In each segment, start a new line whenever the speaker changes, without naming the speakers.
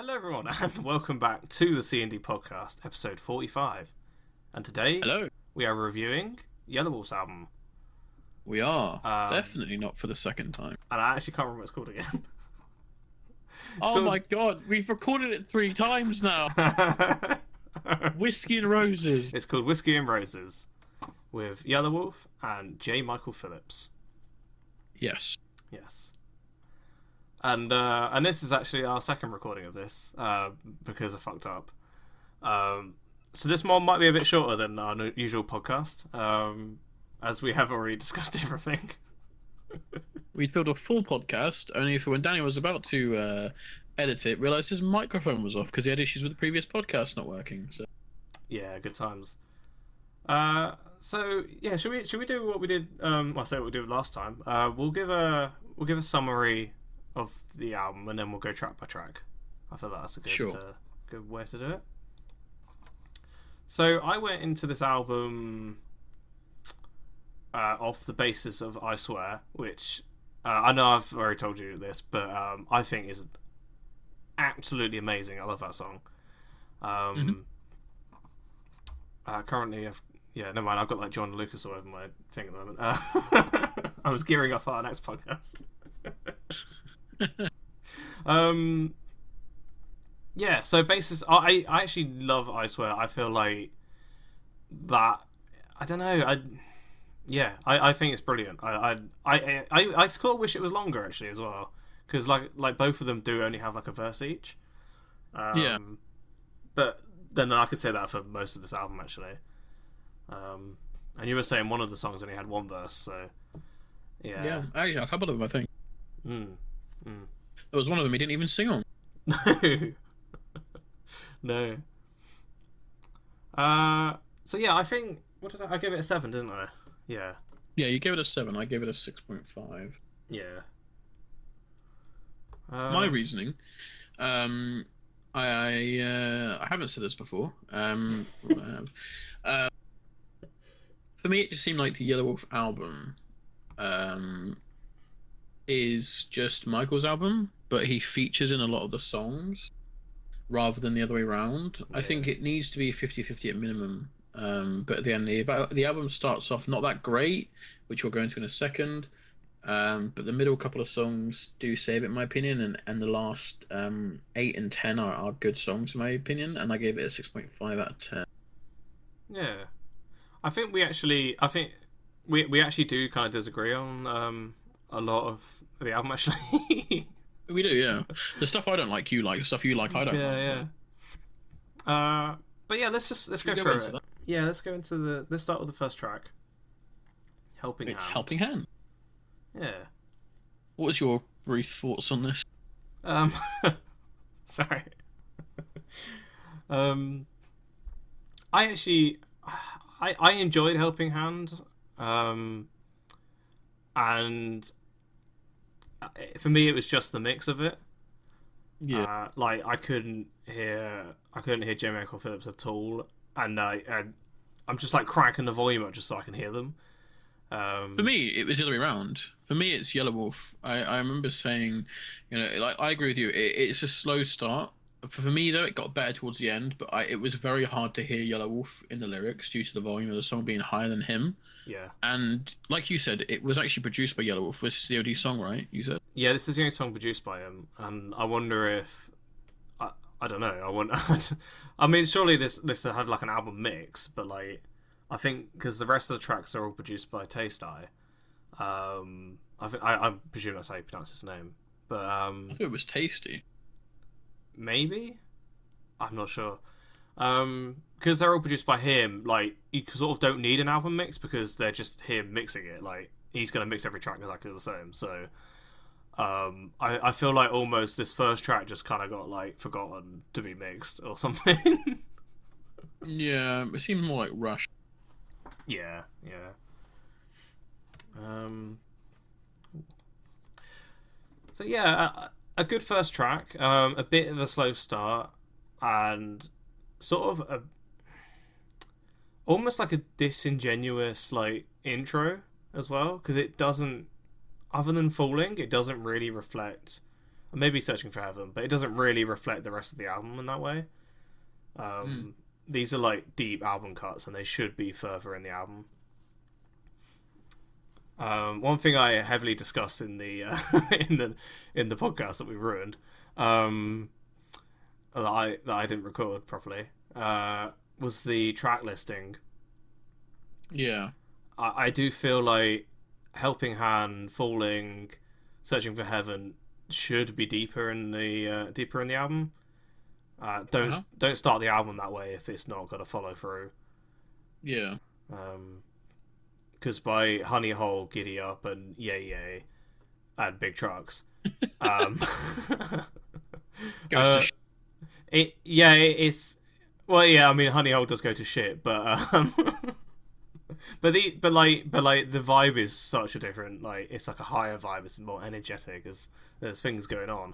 Hello everyone and welcome back to the CnD Podcast, episode 45. And today we are reviewing Yelawolf's album.
We are. Definitely not for the second time.
And I actually can't remember what it's called again.
My god, we've recorded it 3 times now. Whiskey and Roses.
It's called Whiskey and Roses with Yelawolf and J. Michael Phillips.
Yes.
And this is actually our second recording of this because I fucked up. So this one might be a bit shorter than our usual podcast, as we have already discussed everything.
We filmed a full podcast, only for when Danny was about to edit it, realised his microphone was off because he had issues with the previous podcast not working. So.
Yeah, good times. So yeah, should we do what we did? What we did last time. We'll give a summary of the album and then we'll go track by track. I feel like that's a good way to do it. So I went into this album off the basis of I Swear, which I know I've already told you this, but I think is absolutely amazing. I love that song. Currently, never mind. I've got like Joyner Lucas all over my thing at the moment. I was gearing up for our next podcast. So basis. I actually love I Swear. I feel like that. I don't know. I think it's brilliant. I still wish it was longer actually as well, because like both of them do only have like a verse each. But then I could say that for most of this album actually. And you were saying one of the songs only had one verse, so yeah.
Yeah, actually, a couple of them I think. There was one of them he didn't even sing on.
No. So yeah, I think I gave it a 7, didn't I? Yeah.
Yeah, you gave it a 7. I gave it a 6.5.
Yeah.
My reasoning. I haven't said this before. For me, it just seemed like the Yelawolf album is just Michael's album, but he features in a lot of the songs rather than the other way around. Yeah. I think it needs to be 50-50 at minimum. But at the end, the album starts off not that great, which we'll go into in a second. But the middle couple of songs do save it, in my opinion, and the last 8 and 10 are good songs, in my opinion. And I gave it a 6.5 out of 10.
Yeah, I think we actually do kind of disagree on a lot of the album actually.
We do, yeah. The stuff I don't like, you like. The stuff you like, I don't like.
Yeah. But yeah, let's go through it. That? Yeah, let's start with the first track. Helping Hand.
It's Helping Hand.
Yeah.
What was your brief thoughts on this?
Sorry. I enjoyed Helping Hand. And for me, it was just the mix of it.
Yeah.
I couldn't hear J. Michael Phillips at all, and I'm just like cranking the volume up just so I can hear them.
For me, it was the other way around. For me, it's Yelawolf. I remember saying, I agree with you. It's a slow start. For me, though, it got better towards the end, but it was very hard to hear Yelawolf in the lyrics due to the volume of the song being higher than him.
Yeah. And
like you said, it was actually produced by Yelawolf. This is the OD song, right? You said?
Yeah, this is the only song produced by him. And I wonder if... I don't know. I mean, surely this had like an album mix, but like... I think because the rest of the tracks are all produced by Taste Eye. I presume that's how you pronounce his name. But
I thought it was Tasty.
Maybe? I'm not sure. Because they're all produced by him, like, you sort of don't need an album mix because they're just him mixing it. Like, he's going to mix every track exactly the same. So, I feel like almost this first track just kind of got, like, forgotten to be mixed or something.
Yeah, it seemed more like Rush.
Yeah. So, yeah, a good first track, a bit of a slow start, and sort of almost like a disingenuous like intro as well, because it doesn't, other than Falling, it doesn't really reflect maybe Searching for Heaven, but it doesn't really reflect the rest of the album in that way. These are like deep album cuts, and they should be further in the album. One thing I heavily discussed in the in the podcast that we ruined, that I didn't record properly, was the track listing.
Yeah,
I do feel like Helping Hand, Falling, Searching for Heaven should be deeper in the album. Don't start the album that way if it's not got a follow through.
Yeah.
Because by Honey Hole, Giddy Up, and Yay Yay, and Big Trucks, it's well, yeah. I mean, Honey Hole does go to shit, but but the vibe is such a different, like, it's like a higher vibe. It's more energetic as there's things going on.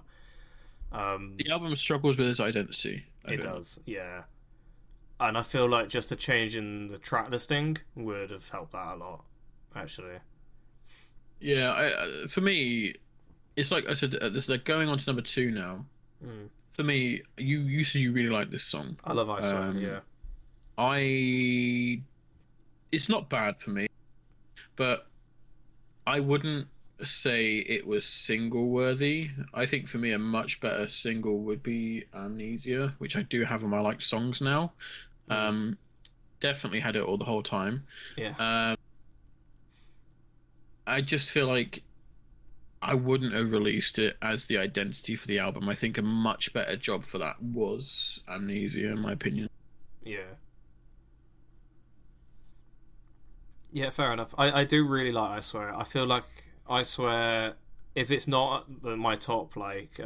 The album struggles with its identity.
It does, yeah. And I feel like just a change in the track listing would have helped that a lot, actually.
Yeah, for me, it's like I said, they're going on to number 2 now. For me, you said you really like this song.
I love I Swear, yeah.
It's not bad for me, but I wouldn't say it was single worthy. I think for me a much better single would be Amnesia, which I do have on my liked songs now. Definitely had it all the whole time.
Yeah.
I just feel like I wouldn't have released it as the identity for the album. I think a much better job for that was Amnesia, in my opinion.
Yeah. Yeah, fair enough. I do really like I Swear. I feel like I Swear, if it's not my top, like,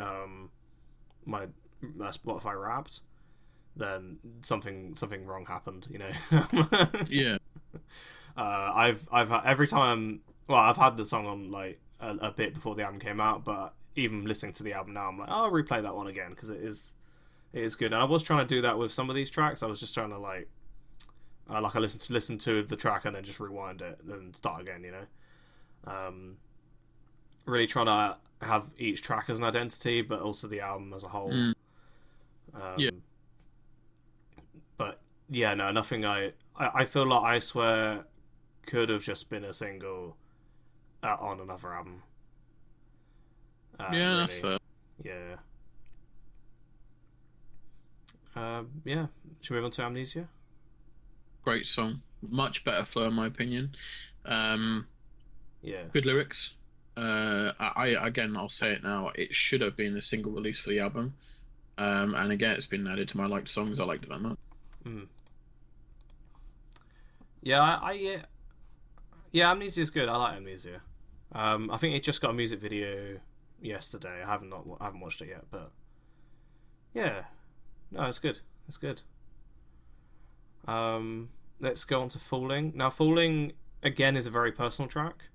my Spotify Wrapped, then something wrong happened, you know.
Yeah.
I've every time, well, I've had the song on like a bit before the album came out, but even listening to the album now, I'm like, oh, I'll replay that one again because it is good. And I was trying to do that with some of these tracks. I was just trying to like I listen to the track and then just rewind it and start again, you know. Really trying to have each track as an identity, but also the album as a whole.
Yeah.
But yeah, no, nothing. I feel like I Swear could have just been a single on another album.
Yeah,
really.
that's fair.
Yeah. Yeah. Should we move on to Amnesia?
Great song, much better flow in my opinion.
Yeah.
Good lyrics. I'll say it now. It should have been the single release for the album. And again, it's been added to my liked songs. I liked it that much.
Yeah, yeah, Amnesia is good. I like Amnesia. I think it just got a music video yesterday. I haven't watched it yet, but yeah, no, it's good. It's good. Let's go on to Falling. Now, Falling again is a very personal track.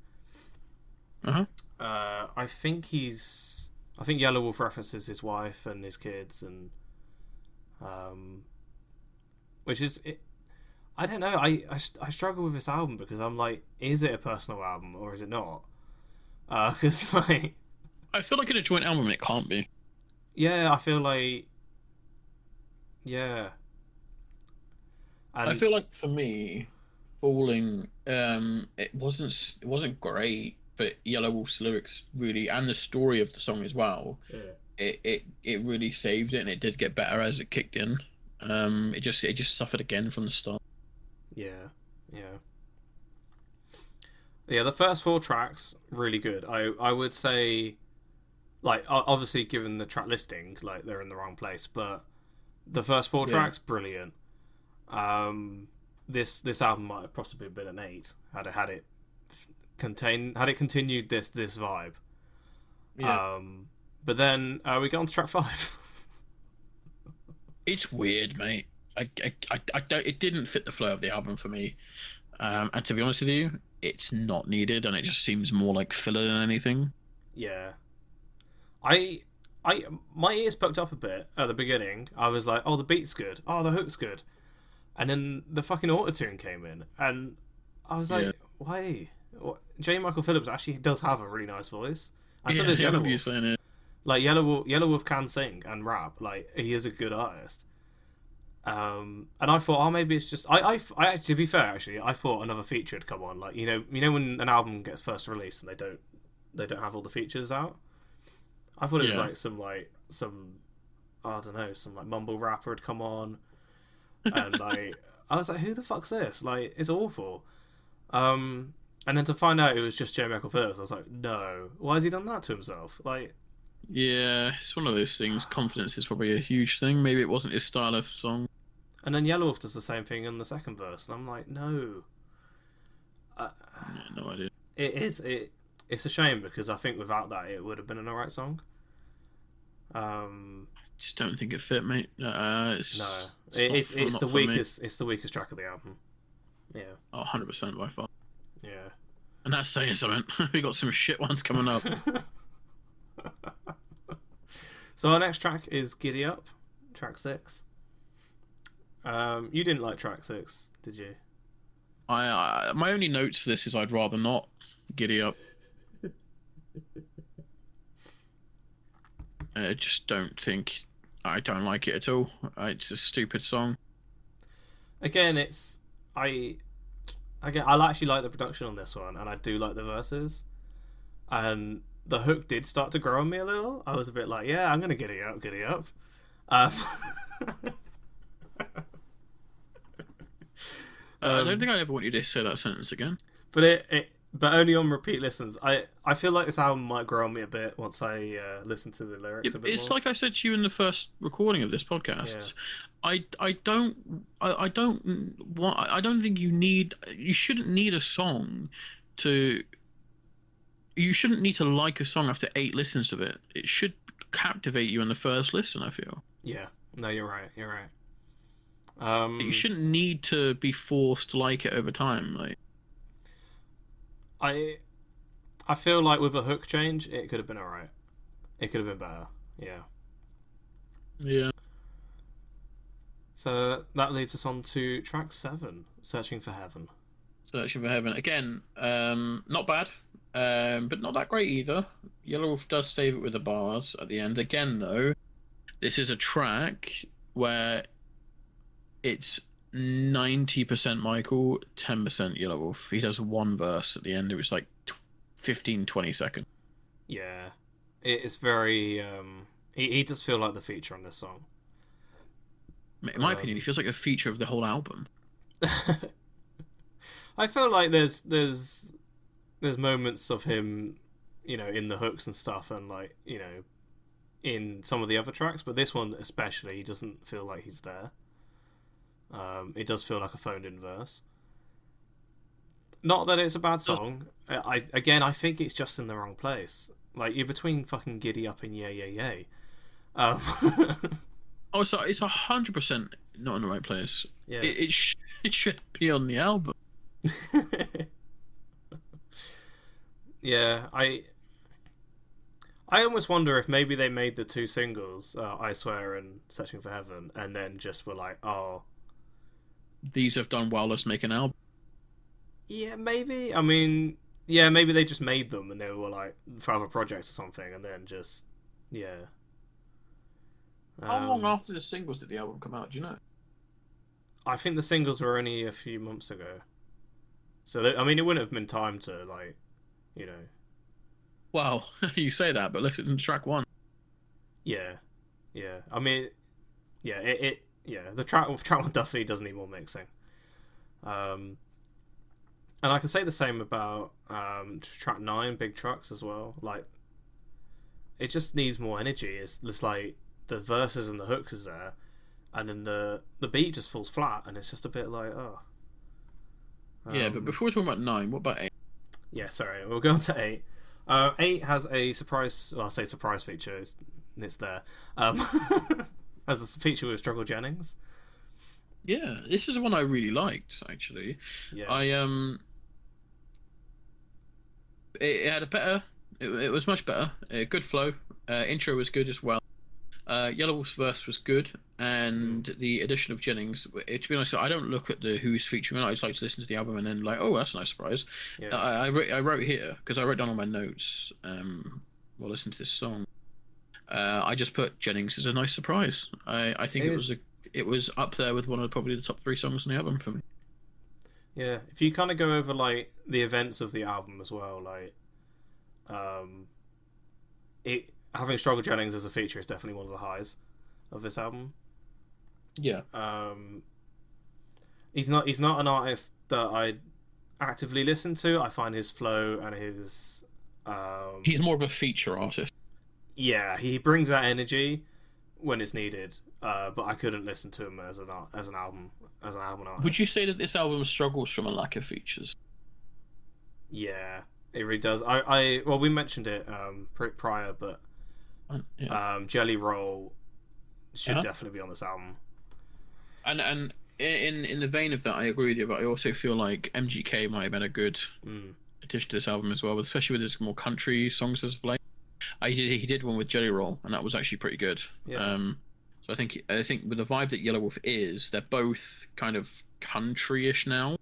I think Yelawolf references his wife and his kids, and which is it. I don't know. I struggle with this album because I'm like, is it a personal album or is it not? Because like,
I feel like in a joint album it can't be.
Yeah, I feel like, yeah. And
I feel like for me, Falling, it wasn't great, but Yelawolf's lyrics really, and the story of the song as well, it really saved it, and it did get better as it kicked in. It just suffered again from the start.
Yeah. The first 4 tracks really good. I would say, like, obviously given the track listing, like they're in the wrong place, but the first 4 tracks brilliant. This album might have possibly been an 8 had it continued this vibe. Yeah. But then we get on to track 5.
It's weird, mate. I don't. It didn't fit the flow of the album for me. And to be honest with you, it's not needed, and it just seems more like filler than anything.
Yeah. My ears perked up a bit at the beginning. I was like, oh, the beat's good. Oh, the hook's good. And then the fucking autotune came in, and I was like, why? J. Michael Phillips actually does have a really nice voice. And so does Yelawolf. Like Yelawolf can sing and rap. Like he is a good artist. And I thought, oh, maybe it's just I to be fair, actually, I thought another feature had come on. Like you know when an album gets first released and they don't have all the features out. I thought it was like some I don't know, some like mumble rapper had come on, and like I was like, who the fuck's this? Like it's awful. And then to find out it was just J. Michael Phillips, I was like, no, why has he done that to himself? Like.
Yeah, it's one of those things. Confidence is probably a huge thing. Maybe it wasn't his style of song.
And then Yelawolf does the same thing in the second verse, and I'm like, no.
No idea.
It's a shame because I think without that it would have been an alright song.
Just don't think it fit, mate. It's
the weakest. It's the weakest track of the album. Yeah.
Oh, 100% by far.
Yeah.
And that's saying something. We got some shit ones coming up.
So our next track is Giddy Up, track 6. You didn't like track 6, did you?
I my only notes for this is I'd rather not Giddy Up. I just don't like it at all. It's a stupid song.
Again, I actually like the production on this one, and I do like the verses, and the hook did start to grow on me a little. I was a bit like, yeah, I'm gonna giddy up.
I don't think I ever want you to say that sentence again.
But only on repeat listens. I feel like this album might grow on me a bit once I listen to the lyrics a bit more.
It's like I said to you in the first recording of this podcast. Yeah. I don't think you shouldn't need a song to. You shouldn't need to like a song after 8 listens of it. It should captivate you in the first listen, I feel.
Yeah. No, you're right.
You shouldn't need to be forced to like it over time. Like,
I feel like with a hook change, it could have been alright. It could have been better. Yeah.
Yeah.
So that leads us on to track 7, Searching for Heaven.
Searching for Heaven. Again, not bad. But not that great either. Yelawolf does save it with the bars at the end. Again, though, this is a track where it's 90% Michael, 10% Yelawolf. He does one verse at the end. It was like 15-20 seconds.
Yeah. It's very... He does feel like the feature on this song.
In my opinion, he feels like the feature of the whole album.
I feel like there's moments of him, in the hooks and stuff, and in some of the other tracks, but this one especially, he doesn't feel like he's there. It does feel like a phoned-in verse. That it's a bad song. I think it's just in the wrong place. Like, you're between fucking Giddy Up and Yeah Yeah Yay.
Oh, so it's 100% not in the right place.
Yeah.
It should be on the album.
Yeah, I almost wonder if maybe they made the 2 singles, I Swear and Searching for Heaven, and then just were like, oh,
these have done well, let's make an album.
Yeah, maybe. I mean, yeah, maybe they just made them and they were like for other projects or something, and then just, yeah.
How long after the singles did the album come out, do you know?
I think the singles were only a few months ago. So, it wouldn't have been time to,
Well, you say that, but look at track 1.
Yeah. I mean, yeah, the track 1 definitely does need more mixing. And I can say the same about track 9, Big Trucks, as well. Like, it just needs more energy. It's like the verses and the hooks is there, and then the beat just falls flat, and it's just a bit like, oh.
Yeah, but before we talk about 9, what about 8?
Yeah, sorry, we'll go on to 8. 8 has a surprise. Well, I'll say surprise feature. It's there. Has a feature with Struggle Jennings.
Yeah, this is the one I really liked, actually.
Yeah.
It had a better. It was much better. Good flow. Intro was good as well. Yelawolf's verse was good, and the addition of Jennings. To be honest, I don't look at the who's featuring. I just like to listen to the album and then oh, that's a nice surprise.
Yeah.
I wrote here because I wrote down all my notes while listening to this song. I just put Jennings as a nice surprise. I think it was up there with one of probably the top 3 songs on the album for me.
Yeah, if you kind of go over like the events of the album as well, like having Struggle Jennings as a feature is definitely one of the highs of this album.
Yeah.
He's not an artist that I actively listen to. I find his flow and his
he's more of a feature artist.
Yeah, he brings that energy when it's needed. But I couldn't listen to him as an album artist.
Would you say that this album struggles from a lack of features?
Yeah, it really does. Well, we mentioned it prior, but Jelly Roll should definitely be on this album.
And in the vein of that, I agree with you, but I also feel like MGK might have been a good addition to this album as well, especially with his more country songs as of late. He did one with Jelly Roll, and that was actually pretty good. Yeah. So I think with the vibe that Yelawolf is, they're both kind of country-ish now.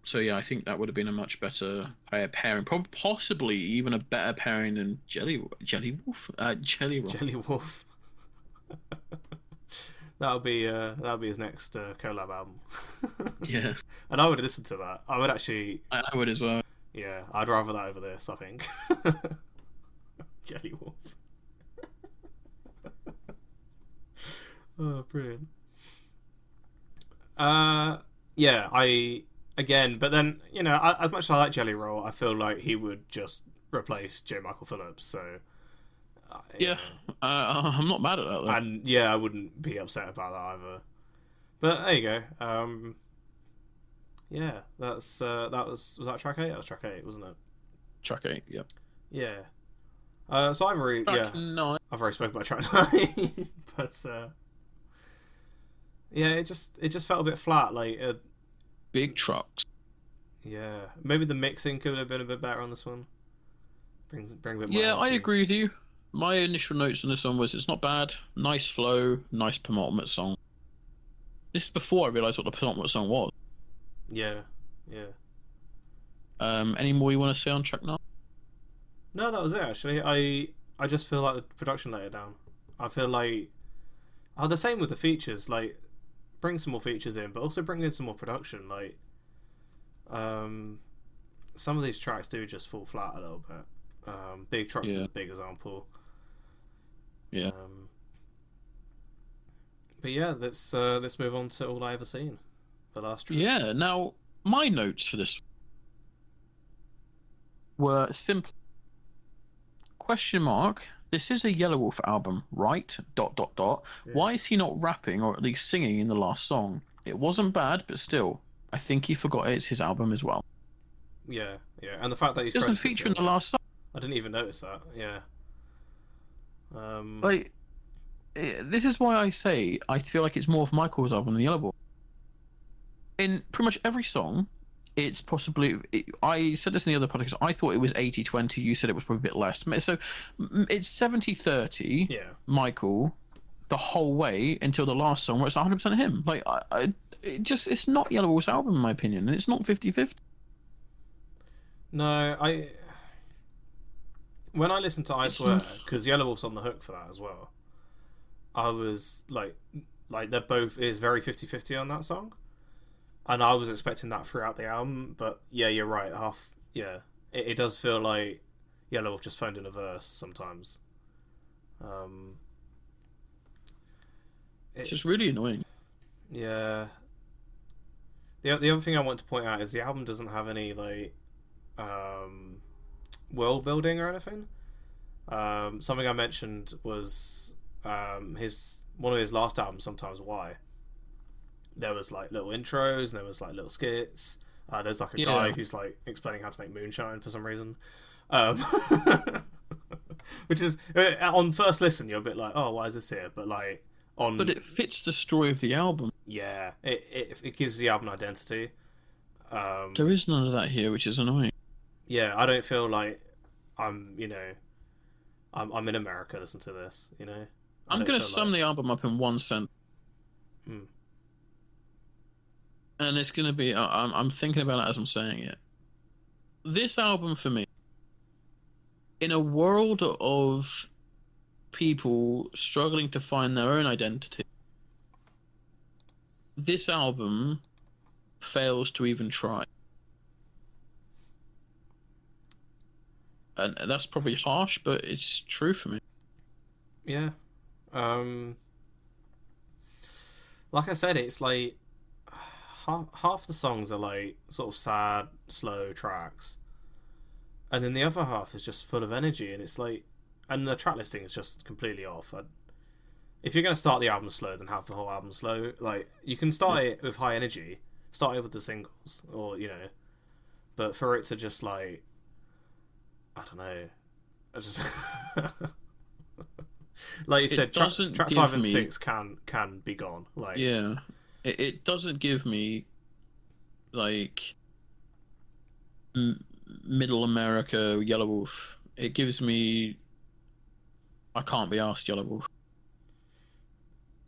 So yeah, I think that would have been a much better pairing, possibly even a better pairing than Jelly Roll.
Jelly Wolf. That'll be his next collab album.
Yeah,
and I would listen to that. I would actually.
I would as well.
Yeah, I'd rather that over this, I think. Jelly Wolf. Oh, brilliant. Yeah, but then, you know, as much as I like Jelly Roll, I feel like he would just replace J. Michael Phillips, so...
I'm not mad at that, though.
And, yeah, I wouldn't be upset about that either. But, there you go. Yeah, was that track 8? That was track 8, wasn't it?
Track 8, yeah.
Yeah. So I've already...
Track 9.
I've already spoken about track 9, but... yeah, it just felt a bit flat, like...
Big trucks.
Yeah, maybe the mixing could have been a bit better on this one. Bring a bit more.
Yeah, I agree with you. My initial notes on this one was it's not bad, nice flow, nice penultimate song. This is before I realised what the penultimate song was.
Yeah.
Any more you want to say on track 9?
No, that was it actually. I just feel like the production let it down. I feel like the same with the features, like bring some more features in, but also bring in some more production. Like, some of these tracks do just fall flat a little bit. Big Trucks is a big example.
Yeah.
But yeah, let's move on to All I Ever Seen, the last track.
Yeah. Now, my notes for this were simple. Question mark. This is a Yelawolf album, right? ... Yeah. Why is he not rapping or at least singing in the last song? It wasn't bad, but still, I think he forgot it's his album as well.
Yeah. And the fact that he
doesn't feature in the last song.
I didn't even notice that. Yeah.
This is why I say I feel like it's more of Michael's album than Yelawolf. In pretty much every song, it's possibly... I said this in the other podcast. I thought it was 80-20. You said it was probably a bit less. So it's 70-30, Michael, the whole way until the last song where it's 100% him. Like, it's not Yelawolf's album, in my opinion, and it's not 50-50.
No, when I listened to I Swear, because Yelawolf's on the hook for that as well, I was like they're both is very 50-50 on that song. And I was expecting that throughout the album, but yeah, you're right. It does feel like Yelawolf just phoned in a verse sometimes.
It's just really annoying.
Yeah. The other thing I want to point out is the album doesn't have any like world building or anything. Something I mentioned was one of his last albums, Sometimes Why. There was like little intros and there was like little skits. There's like a guy who's like explaining how to make moonshine for some reason. Which is, on first listen, you're a bit like, oh, why is this here? But like
but it fits the story of the album.
Yeah, it gives the album identity.
There is none of that here, which is annoying.
Yeah, I don't feel like I'm in America. Listen to this, you know.
I'm gonna sum the album up in one sentence. And it's going to be... I'm thinking about it as I'm saying it. This album, for me, in a world of people struggling to find their own identity, this album fails to even try. And that's probably harsh, but it's true for me.
Yeah. Like I said, it's like half the songs are like sort of sad, slow tracks, and then the other half is just full of energy, and it's like, and the track listing is just completely off. If you're gonna start the album slow, then have the whole album slow. Like, you can start it with high energy, start it with the singles, or but for it to just like, I don't know, I just like you said, track 5 and 6 can be gone. Like,
yeah, it doesn't give me like Middle America Yelawolf. It gives me I can't be asked Yelawolf.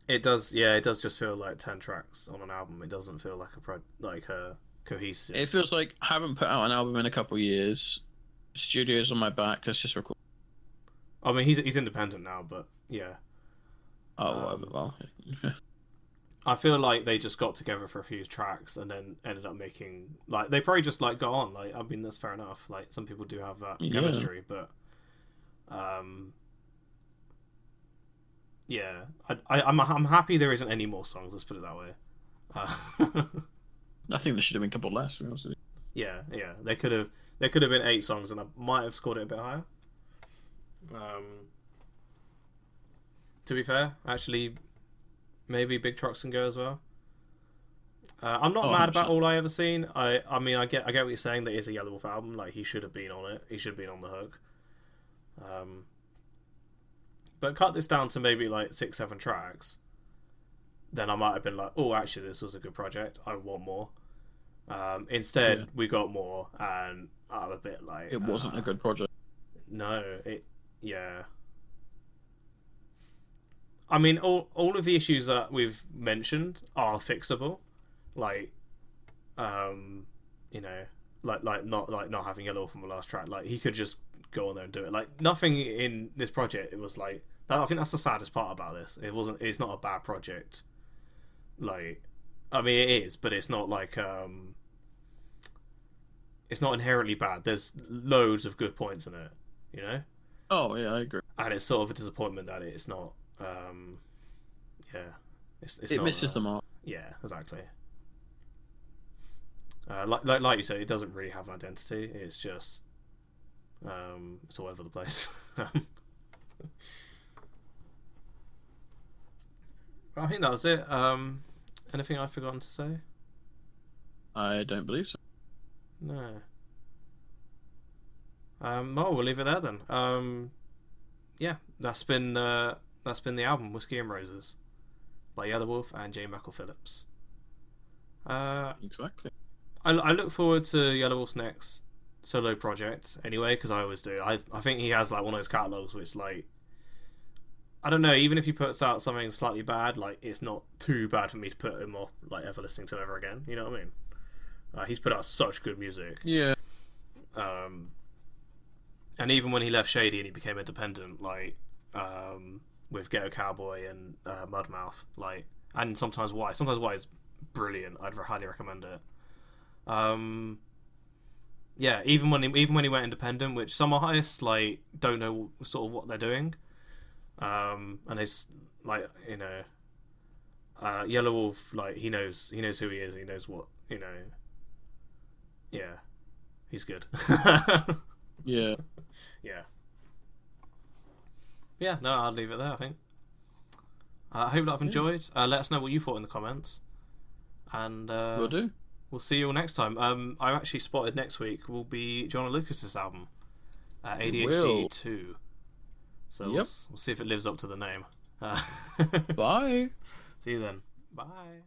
It does, yeah. It does just feel like 10 tracks on an album. It doesn't feel like a cohesive.
It feels like I haven't put out an album in a couple of years. Studio's on my back. Let's just record.
I mean, he's independent now, but yeah.
Oh, well.
I feel like they just got together for a few tracks and then ended up making, like, they probably just like got on. Like, I mean, that's fair enough. Like, some people do have that chemistry, but yeah, I'm happy there isn't any more songs. Let's put it that way.
I think there should have been a couple less. To be honest with
you. Yeah, they could have been 8 songs, and I might have scored it a bit higher. To be fair, actually, maybe Big Trucks can go as well. I'm not mad
100%.
about All I Ever Seen. I mean, I get what you're saying. That is a Yelawolf album. Like, he should have been on it. He should have been on the hook. But cut this down to maybe like 6-7 tracks, then I might have been like, oh, actually, this was a good project. I want more. Instead, we got more, and I'm a bit like,
it wasn't a good project.
No, yeah. I mean, all of the issues that we've mentioned are fixable, like, like not having Yelawolf from the last track. Like, he could just go on there and do it. Like, nothing in this project, it was like that. I think that's the saddest part about this. It's not a bad project. Like, I mean, it is, but it's not like it's not inherently bad. There's loads of good points in it,
Oh yeah, I agree.
And it's sort of a disappointment that it's not. It
not, misses the mark.
Yeah, exactly. Like you said, it doesn't really have an identity. It's just it's all over the place. I think that was it. Anything I've forgotten to say?
I don't believe so.
No. Well, we'll leave it there then. Yeah, that's been the album Whiskey and Roses by Yelawolf and J. Michael Phillips.
Exactly.
I look forward to Yelawolf's next solo project anyway, because I always do. I think he has like one of those catalogs which, like, I don't know, even if he puts out something slightly bad, like, it's not too bad for me to put him off like ever listening to him ever again. You know what I mean? He's put out such good music.
Yeah.
And even when he left Shady and he became independent, like, with Ghetto Cowboy and Mudmouth, like, and Sometimes Why is brilliant. I'd highly recommend it. Yeah, even when he went independent, which some artists like don't know sort of what they're doing, and it's like, Yelawolf, like, he knows who he is, he knows what, yeah, he's good.
Yeah.
No, I'll leave it there, I think. I hope that I've enjoyed. Let us know what you thought in the comments, and
Will do.
We'll see you all next time. I've actually spotted next week will be Joyner Lucas's album, ADHD2. So we'll see if it lives up to the name.
Bye.
See you then. Bye.